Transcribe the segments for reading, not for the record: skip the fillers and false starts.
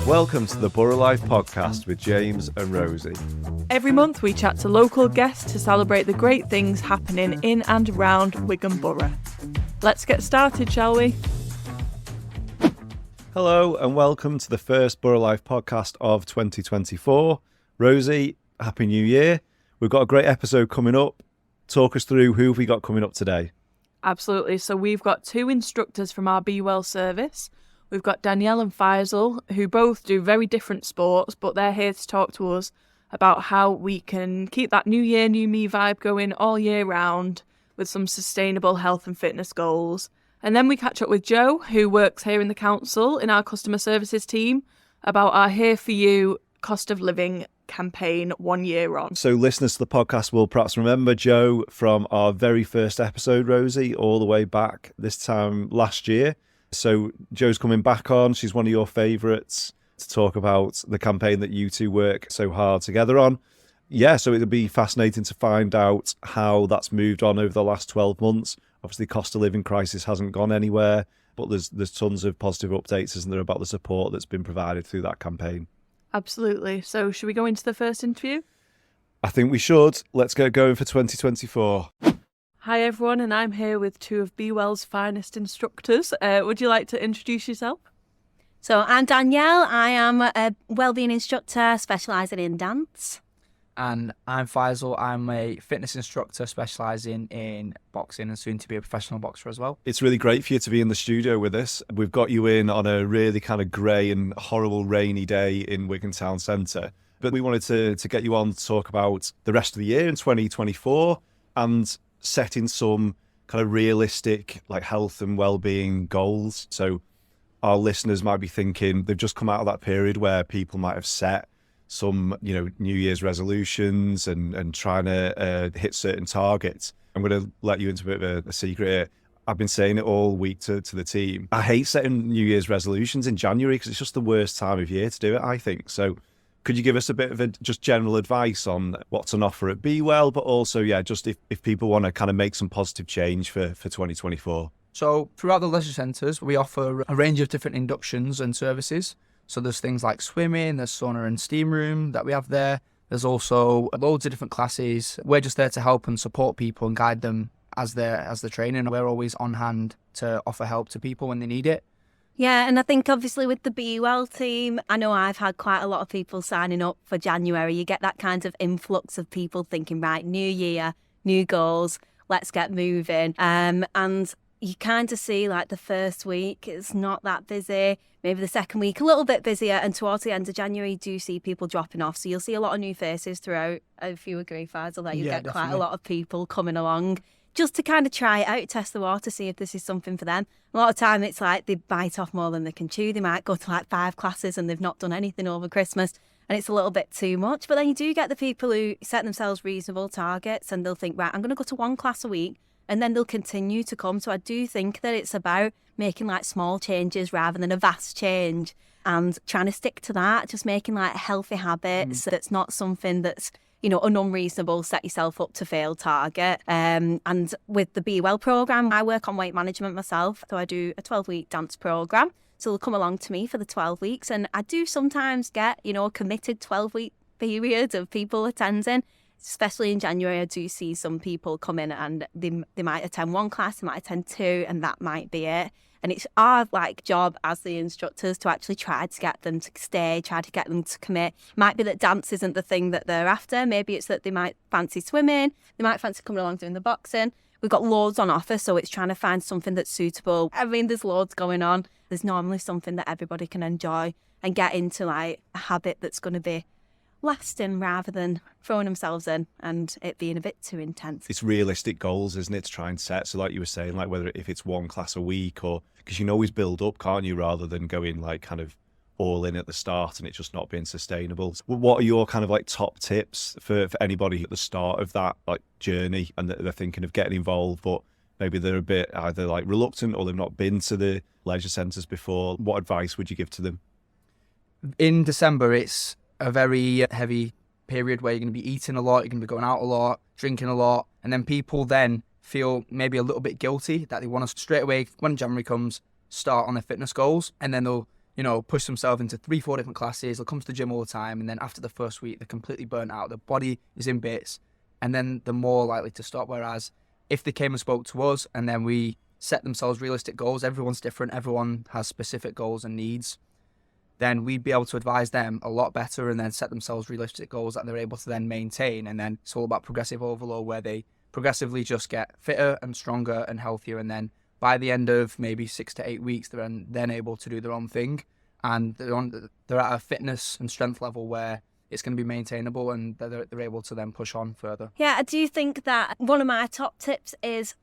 Welcome to the Borough Life podcast with James and Rosie. Every month we chat to local guests to celebrate the great things happening in and around Wigan Borough. Let's get started, shall we? Hello and welcome to the first Borough Life podcast of 2024. Rosie, Happy New Year. We've got a great episode coming up. Talk us through who have we got coming up today? Absolutely. So we've got two instructors from our Be Well service. We've got Danielle and Faisal, who both do very different sports, but they're here to talk to us about how we can keep that New Year, New Me vibe going all year round with some sustainable health and fitness goals. And then we catch up with Joe, who works here in the council in our customer services team, about our Here For You cost of living campaign 1 year on. So listeners to the podcast will perhaps remember Joe from our very first episode, Rosie, all the way back this time last year. So Joe's coming back on. She's one of your favourites to talk about the campaign that you two work so hard together on. Yeah, so it'll be fascinating to find out how that's moved on over the last 12 months. Obviously, cost of living crisis hasn't gone anywhere, but there's tons of positive updates, isn't there, about the support that's been provided through that campaign. Absolutely. So should we go into the first interview? I think we should. Let's get going for 2024. Hi everyone, and I'm here with two of Be Well's finest instructors. Would you like to introduce yourself? So I'm Danielle. I am a wellbeing instructor specialising in dance. And I'm Faisal. I'm a fitness instructor specialising in boxing and soon to be a professional boxer as well. It's really great for you to be in the studio with us. We've got you in on a really kind of grey and horrible rainy day in Wigan Town Centre. But we wanted to get you on to talk about the rest of the year in 2024 and setting some kind of realistic like health and well-being goals. So our listeners might be thinking they've just come out of that period where people might have set some, New Year's resolutions and trying to hit certain targets. I'm going to let you into a bit of a secret here. I've been saying it all week to the team. I hate setting New Year's resolutions in January because it's just the worst time of year to do it, I think. So could you give us a bit of just general advice on what's on offer at Be Well, but also, just if people want to kind of make some positive change for 2024? So throughout the leisure centres, we offer a range of different inductions and services. So there's things like swimming, there's sauna and steam room that we have there. There's also loads of different classes. We're just there to help and support people and guide them as they're training. We're always on hand to offer help to people when they need it. Yeah, and I think obviously with the Be Well team, I know I've had quite a lot of people signing up for January. You get that kind of influx of people thinking, right, new year, new goals, let's get moving. And you kind of see like the first week, it's not that busy. Maybe the second week, a little bit busier. And towards the end of January, you do see people dropping off. So you'll see a lot of new faces throughout. If you agree, Faisal, that you get definitely. quite a lot of people coming along just to kind of try it out, test the water, see if this is something for them. A lot of time it's like they bite off more than they can chew. They might go to like 5 classes and they've not done anything over Christmas and it's a little bit too much. But then you do get the people who set themselves reasonable targets and they'll think, right, I'm going to go to 1 class a week and then they'll continue to come. So I do think that it's about making like small changes rather than a vast change and trying to stick to that, just making like healthy habits. That's not something that's an unreasonable set yourself up to fail target. And with the Be Well programme, I work on weight management myself. So I do a 12-week dance programme. So they'll come along to me for the 12 weeks. And I do sometimes get, a committed 12-week period of people attending. Especially in January, I do see some people come in and they might attend 1 class, they might attend 2, and that might be it. And it's our job as the instructors to actually try to get them to stay, try to get them to commit. Might be that dance isn't the thing that they're after. Maybe it's that they might fancy swimming, they might fancy coming along doing the boxing. We've got loads on offer, so it's trying to find something that's suitable. I mean, there's loads going on. There's normally something that everybody can enjoy and get into a habit that's going to be lasting rather than throwing themselves in and it being a bit too intense. It's realistic goals, isn't it, to try and set? So like you were saying, like whether if it's 1 class a week or because you can always build up, can't you, rather than going like kind of all in at the start and it just not being sustainable. What are your kind of like top tips for anybody at the start of that like journey and they're thinking of getting involved, but maybe they're a bit either like reluctant or they've not been to the leisure centres before? What advice would you give to them? In December, it's a very heavy period where you're going to be eating a lot, you're going to be going out a lot, drinking a lot, and then people then feel maybe a little bit guilty that they want to straight away, when January comes, start on their fitness goals, and then they'll push themselves into 3-4 different classes. They'll come to the gym all the time, and then after the first week, they're completely burnt out. Their body is in bits, and then they're more likely to stop. Whereas if they came and spoke to us, and then we set themselves realistic goals, everyone's different, everyone has specific goals and needs, then we'd be able to advise them a lot better and then set themselves realistic goals that they're able to then maintain. And then it's all about progressive overload, where they progressively just get fitter and stronger and healthier. And then by the end of maybe 6 to 8 weeks, they're then able to do their own thing. And they're at a fitness and strength level where it's going to be maintainable, and they're able to then push on further. Yeah, I do think that one of my top tips is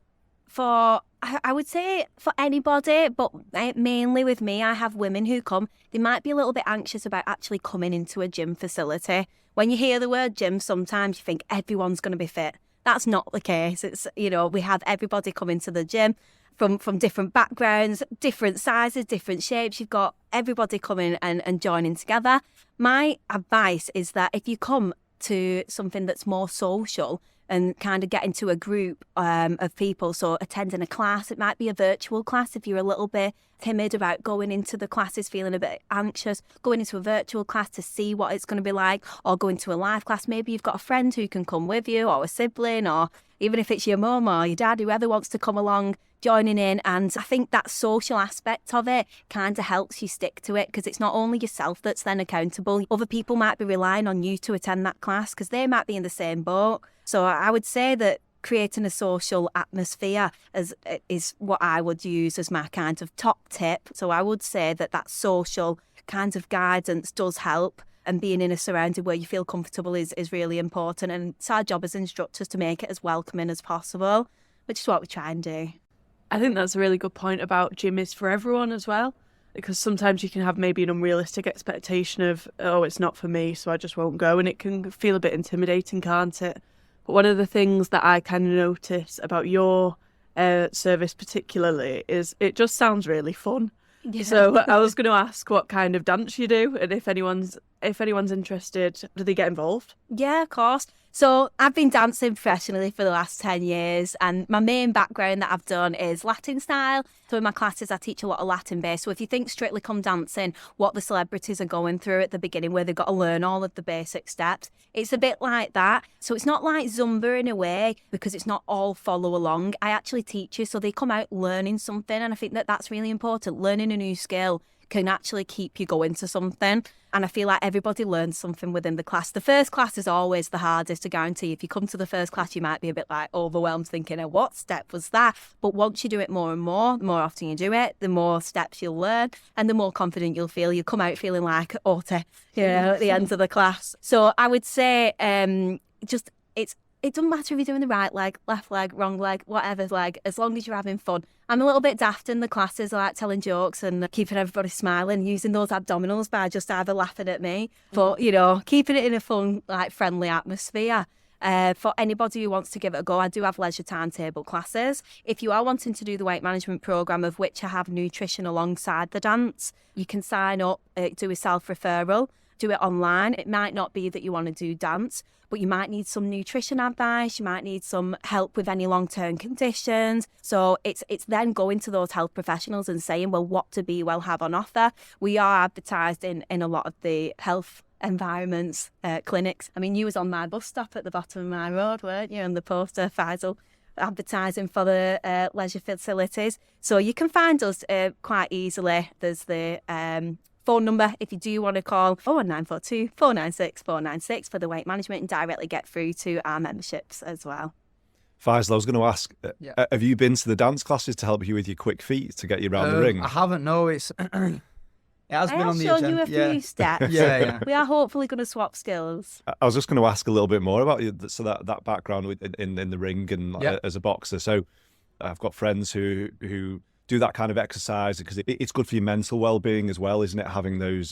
for, I would say for anybody, but mainly with me, I have women who come, they might be a little bit anxious about actually coming into a gym facility. When you hear the word gym, sometimes you think everyone's going to be fit. That's not the case. It's, we have everybody come into the gym from different backgrounds, different sizes, different shapes. You've got everybody coming and joining together. My advice is that if you come to something that's more social and kind of get into a group of people, so attending a class, it might be a virtual class if you're a little bit timid about going into the classes, feeling a bit anxious, going into a virtual class to see what it's going to be like, or going to a live class. Maybe you've got a friend who can come with you, or a sibling, or even if it's your mum or your dad, whoever wants to come along, joining in. And I think that social aspect of it kind of helps you stick to it, because it's not only yourself that's then accountable. Other people might be relying on you to attend that class because they might be in the same boat. So I would say that creating a social atmosphere is what I would use as my kind of top tip. So I would say that social kind of guidance does help, and being in a surrounding where you feel comfortable is really important. And it's our job as instructors to make it as welcoming as possible, which is what we try and do. I think that's a really good point about gym is for everyone as well, because sometimes you can have maybe an unrealistic expectation of, oh, it's not for me, so I just won't go, and it can feel a bit intimidating, can't it? But one of the things that I kind of notice about your service particularly is it just sounds really fun. Yeah. So I was going to ask what kind of dance you do, and if anyone's interested, do they get involved? Yeah, of course. So I've been dancing professionally for the last 10 years, and my main background that I've done is Latin style. So in my classes, I teach a lot of Latin based. So if you think Strictly Come Dancing, what the celebrities are going through at the beginning, where they've got to learn all of the basic steps, it's a bit like that. So it's not like Zumba in a way, because it's not all follow along. I actually teach you, so they come out learning something, and I think that that's really important. Learning a new skill can actually keep you going to something. And I feel like everybody learns something within the class. The first class is always the hardest, to guarantee. If you come to the first class, you might be a bit like overwhelmed, thinking, oh, what step was that? But once you do it more and more, the more often you do it, the more steps you'll learn, and the more confident you'll feel. You'll come out feeling like Orte, at the end of the class. So I would say it doesn't matter if you're doing the right leg, left leg, wrong leg, whatever leg, as long as you're having fun. I'm a little bit daft in the classes. I like telling jokes and keeping everybody smiling, using those abdominals by just either laughing at me, but, keeping it in a fun, friendly atmosphere. For anybody who wants to give it a go, I do have leisure timetable classes. If you are wanting to do the weight management programme, of which I have nutrition alongside the dance, you can sign up, do a self-referral, do it online. It might not be that you want to do dance, but you might need some nutrition advice, you might need some help with any long-term conditions. So it's then going to those health professionals and saying, well, what do Be Well have on offer? We are advertised in a lot of the health environments, clinics. I mean, you was on my bus stop at the bottom of my road, weren't you, on the poster, Faisal, advertising for the leisure facilities. So you can find us quite easily. There's the phone number if you do want to call, 01942 496 496 for the weight management, and directly get through to our memberships as well. Faisal, I was going to ask, have you been to the dance classes to help you with your quick feet to get you around the ring? I haven't, no. It has been on the agenda. I have shown you a few steps. Yeah. We are hopefully going to swap skills. I was just going to ask a little bit more about you, so that background in the ring and as a boxer. So I've got friends who do that kind of exercise because it's good for your mental well-being as well, isn't it? Having those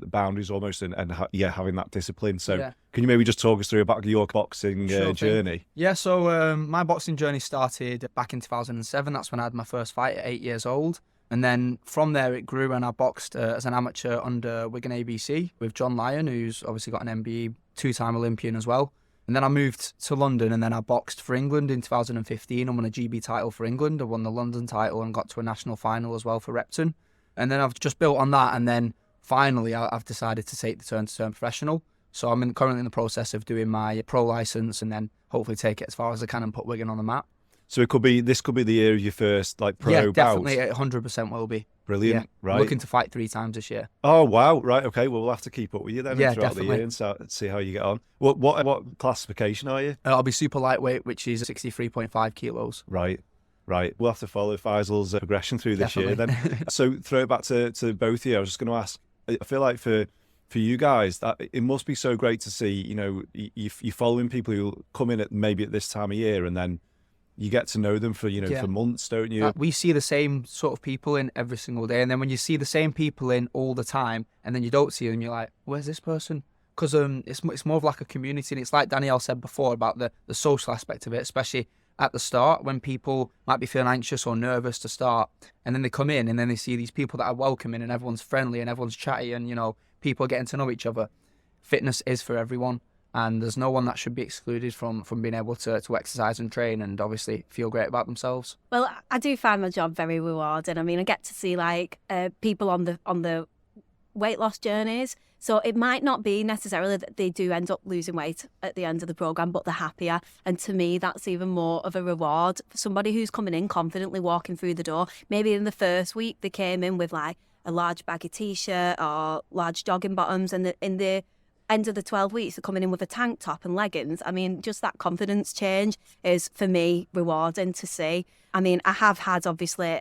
boundaries almost and having that discipline. So can you maybe just talk us through about your boxing journey? Yeah, so my boxing journey started back in 2007. That's when I had my first fight at 8 years old. And then from there it grew, and I boxed as an amateur under Wigan ABC with John Lyon, who's obviously got an MBE, two-time Olympian as well. And then I moved to London, and then I boxed for England in 2015 and won a GB title for England. I won the London title and got to a national final as well for Repton. And then I've just built on that, and then finally I've decided to take the turn to turn professional. So I'm currently in the process of doing my pro license, and then hopefully take it as far as I can and put Wigan on the map. So this could be the year of your first like pro Yeah, bout. definitely, 100% will be. Brilliant, Yeah. right? I'm looking to fight 3 times this year. Oh wow, right, okay. Well, we'll have to keep up with you then Yeah, throughout the year and see how you get on. What classification are you? I'll be super lightweight, which is 63.5 kilos. Right. We'll have to follow Faisal's progression through this year then. So throw it back to both of you. I was just going to ask, I feel like for you guys, that it must be so great to see, you know, you're following people who come in maybe at this time of year, and then you get to know them for, for months, don't you? We see the same sort of people in every single day. And then when you see the same people in all the time, and then you don't see them, you're like, where's this person? Because it's more of like a community. And it's like Danielle said before about the social aspect of it, especially at the start when people might be feeling anxious or nervous to start. And then they come in and then they see these people that are welcoming and everyone's friendly and everyone's chatty and, people are getting to know each other. Fitness is for everyone. And there's no one that should be excluded from being able to exercise and train and obviously feel great about themselves. Well, I do find my job very rewarding. I mean, I get to see people on the weight loss journeys. So it might not be necessarily that they do end up losing weight at the end of the programme, but they're happier. And to me, that's even more of a reward for somebody who's coming in confidently walking through the door. Maybe in the first week they came in with like a large baggy t-shirt or large jogging bottoms, and in the end of the 12 weeks they're coming in with a tank top and leggings. I mean, just that confidence change is for me rewarding to see. I mean, I have had obviously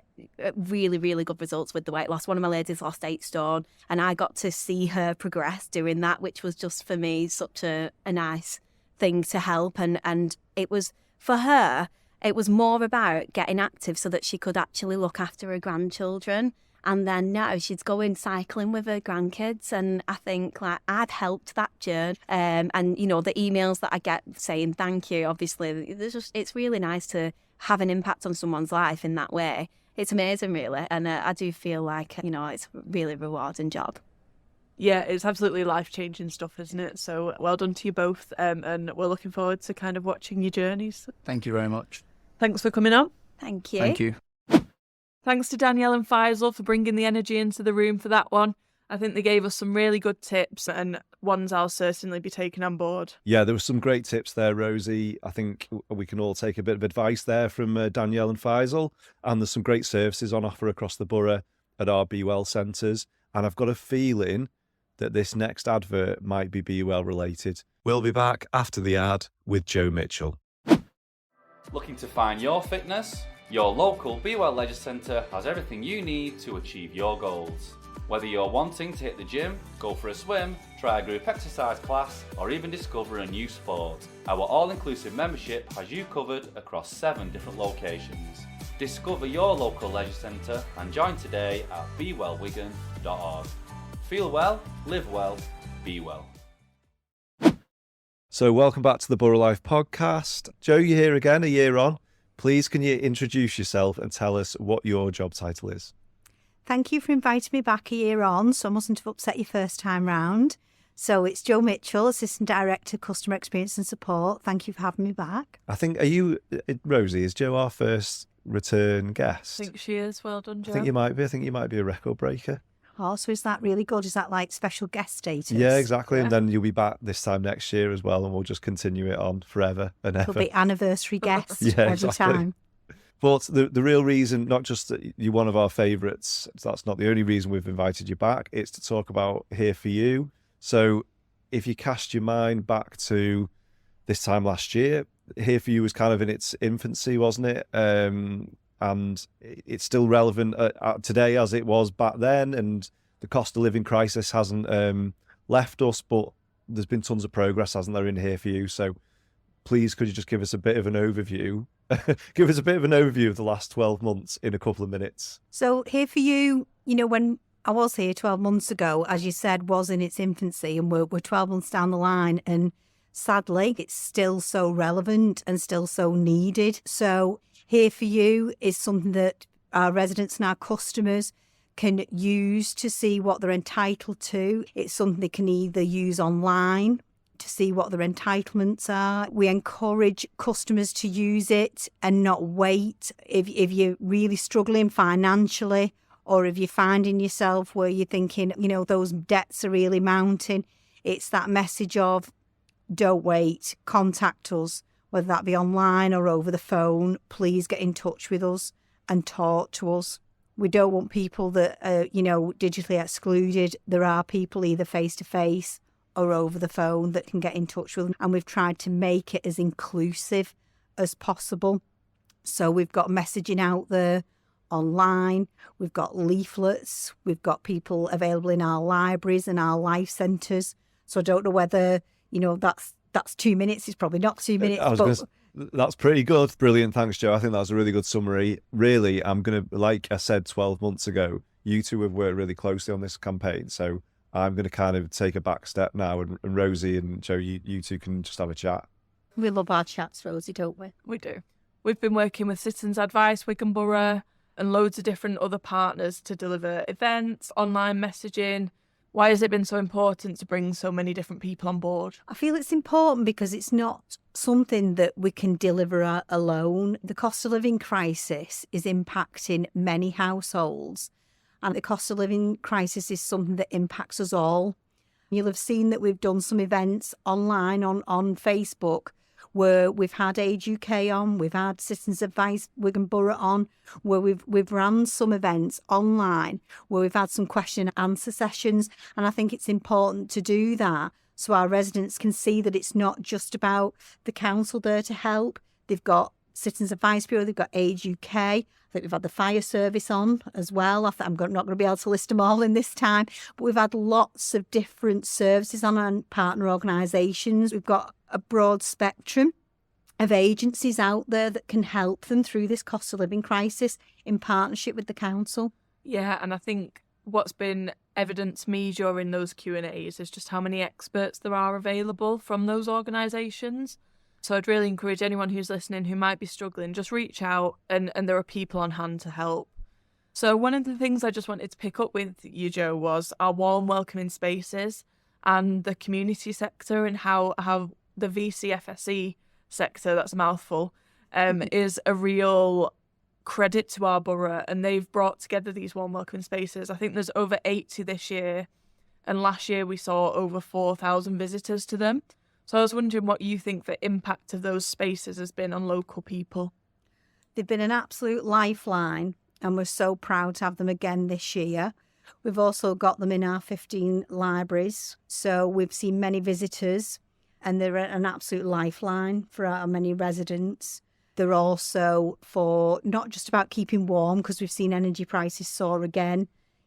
really, really good results with the weight loss. One of my ladies lost 8 stone and I got to see her progress doing that, which was just for me such a nice thing to help. And it was, for her, it was more about getting active so that she could actually look after her grandchildren. And then now she's going cycling with her grandkids. And I think I've helped that journey. And, the emails that I get saying thank you, obviously, it's really nice to have an impact on someone's life in that way. It's amazing, really. And I do feel like, it's a really rewarding job. Yeah, it's absolutely life-changing stuff, isn't it? So well done to you both. And we're looking forward to kind of watching your journeys. Thank you very much. Thanks for coming on. Thank you. Thank you. Thanks to Danielle and Faisal for bringing the energy into the room for that one. I think they gave us some really good tips and ones I'll certainly be taking on board. Yeah, there were some great tips there, Rosie. I think we can all take a bit of advice there from Danielle and Faisal. And there's some great services on offer across the borough at our Be Well centres. And I've got a feeling that this next advert might be Be Well related. We'll be back after the ad with Joe Mitchell. Looking to find your fitness? Your local Be Well Leisure Centre has everything you need to achieve your goals. Whether you're wanting to hit the gym, go for a swim, try a group exercise class, or even discover a new sport, our all-inclusive membership has you covered across 7 different locations. Discover your local leisure centre and join today at bewellwigan.org. Feel well, live well, be well. So welcome back to the Borough Life podcast. Joe, you're here again, a year on. Please, can you introduce yourself and tell us what your job title is? Thank you for inviting me back a year on, so I mustn't have upset you first time round. So it's Joe Mitchell, Assistant Director, Customer Experience and Support. Thank you for having me back. I think, Rosie, is Joe our first return guest? I think she is. Well done, Joe. I think you might be a record breaker. Oh, so is that really good? Is that like special guest status? Yeah, exactly. Yeah. And then you'll be back this time next year as well, and we'll just continue it on forever and ever. It'll be anniversary guest Yeah, every exactly. time. But the real reason, not just that you're one of our favourites, that's not the only reason we've invited you back, it's to talk about Here For You. So if you cast your mind back to this time last year, Here For You was kind of in its infancy, wasn't it? And it's still relevant today as it was back then, and the cost of living crisis hasn't left us, but there's been tons of progress, hasn't there, in Here For You? So please, could you just give us a bit of an overview? Give us a bit of an overview of the last 12 months in a couple of minutes. So Here For You, when I was here 12 months ago, as you said, was in its infancy, and we're 12 months down the line, and sadly, it's still so relevant and still so needed. So Here For You is something that our residents and our customers can use to see what they're entitled to. It's something they can either use online to see what their entitlements are. We encourage customers to use it and not wait. If you're really struggling financially, or if you're finding yourself where you're thinking, those debts are really mounting, it's that message of don't wait, contact us, whether that be online or over the phone. Please get in touch with us and talk to us. We don't want people that are, digitally excluded. There are people either face-to-face or over the phone that can get in touch with them. And we've tried to make it as inclusive as possible. So we've got messaging out there online, we've got leaflets, we've got people available in our libraries and our life centres. So I don't know whether, that's 2 minutes. It's probably not 2 minutes. That's pretty good. Brilliant. Thanks, Joe. I think that was a really good summary. Really, I'm going to, like I said 12 months ago, you two have worked really closely on this campaign. So I'm going to kind of take a back step now. And Rosie and Joe, you two can just have a chat. We love our chats, Rosie, don't we? We do. We've been working with Citizens Advice, Wigan Borough, and loads of different other partners to deliver events, online messaging. Why has it been so important to bring so many different people on board? I feel it's important because it's not something that we can deliver alone. The cost of living crisis is impacting many households, and the cost of living crisis is something that impacts us all. You'll have seen that we've done some events online on Facebook where we've had Age UK on, we've had Citizens Advice Wigan Borough on, where we've run some events online, where we've had some question and answer sessions. And I think it's important to do that so our residents can see that it's not just about the council there to help. They've got Citizens Advice Bureau, they've got Age UK. I think we've had the fire service on as well. I'm not going to be able to list them all in this time, but we've had lots of different services on and partner organisations. We've got a broad spectrum of agencies out there that can help them through this cost of living crisis in partnership with the council. Yeah, and I think what's been evident to me during those Q&As is just how many experts there are available from those organisations. So I'd really encourage anyone who's listening who might be struggling, just reach out and there are people on hand to help. So one of the things I just wanted to pick up with you, Joe, was our warm, welcoming spaces and the community sector and how the VCFSE sector, that's a mouthful, is a real credit to our borough, and they've brought together these warm welcoming spaces. I think there's over 80 this year, and last year we saw over 4,000 visitors to them. So I was wondering what you think the impact of those spaces has been on local people. They've been an absolute lifeline, and we're so proud to have them again this year. We've also got them in our 15 libraries, so we've seen many visitors, and they're an absolute lifeline for our many residents. They're also for not just about keeping warm, because we've seen energy prices soar again,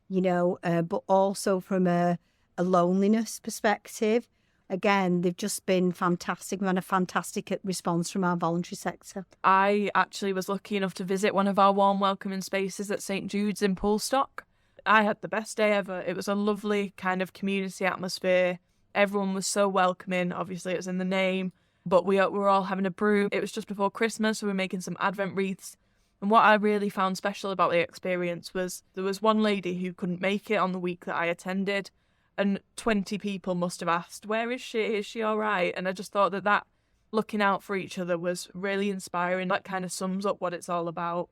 but also from a loneliness perspective. Again, they've just been fantastic. We've had a fantastic response from our voluntary sector. I actually was lucky enough to visit one of our warm welcoming spaces at St Jude's in Poolstock. I had the best day ever. It was a lovely kind of community atmosphere. Everyone was so welcoming. Obviously, it was in the name, but we were all having a brew. It was just before Christmas, so we were making some Advent wreaths. And what I really found special about the experience was there was one lady who couldn't make it on the week that I attended, and 20 people must have asked, "Where is she? Is she all right?" And I just thought that looking out for each other was really inspiring. That kind of sums up what it's all about.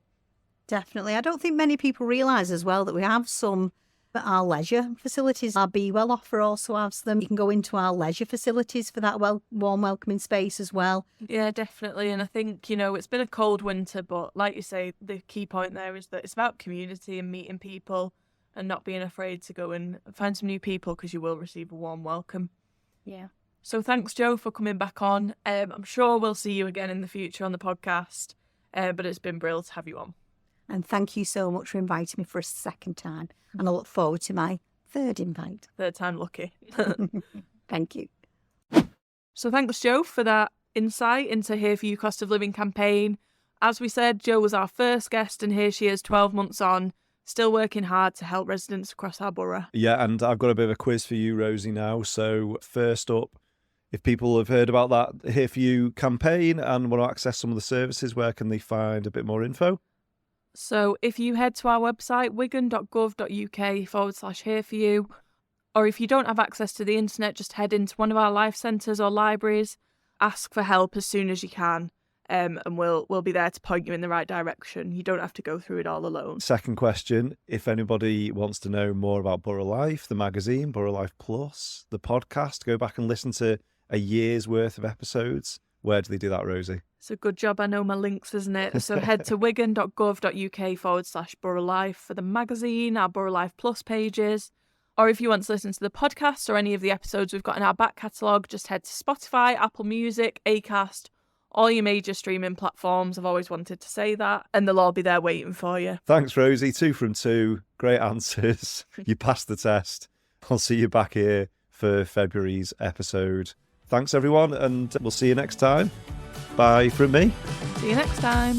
Definitely. I don't think many people realise as well that we have some at our leisure facilities. Our Be Well offer also has them. You can go into our leisure facilities for that warm welcoming space as well. Yeah, definitely. And I think, it's been a cold winter, but like you say, the key point there is that it's about community and meeting people and not being afraid to go and find some new people, because you will receive a warm welcome. Yeah. So thanks, Joe, for coming back on. I'm sure we'll see you again in the future on the podcast, but it's been brilliant to have you on. And thank you so much for inviting me for a second time. And I look forward to my third invite. Third time lucky. Thank you. So thanks, Joe, for that insight into Here For You cost of living campaign. As we said, Joe was our first guest, and here she is 12 months on, still working hard to help residents across our borough. Yeah, and I've got a bit of a quiz for you, Rosie, now. So first up, if people have heard about that Here For You campaign and want to access some of the services, where can they find a bit more info? So if you head to our website, wigan.gov.uk/Here For You, or if you don't have access to the internet, just head into one of our life centres or libraries, ask for help as soon as you can. and we'll be there to point you in the right direction. You don't have to go through it all alone. Second question, if anybody wants to know more about Borough Life, the magazine, Borough Life Plus, the podcast, go back and listen to a year's worth of episodes. Where do they do that, Rosie? It's a good job I know my links, isn't it? So head to wigan.gov.uk/Borough Life for the magazine, our Borough Life Plus pages. Or if you want to listen to the podcast or any of the episodes we've got in our back catalogue, just head to Spotify, Apple Music, Acast, all your major streaming platforms. I've always wanted to say that. And they'll all be there waiting for you. Thanks, Rosie. 2 from 2. Great answers. You passed the test. I'll see you back here for February's episode. Thanks, everyone, and we'll see you next time. Bye from me. See you next time.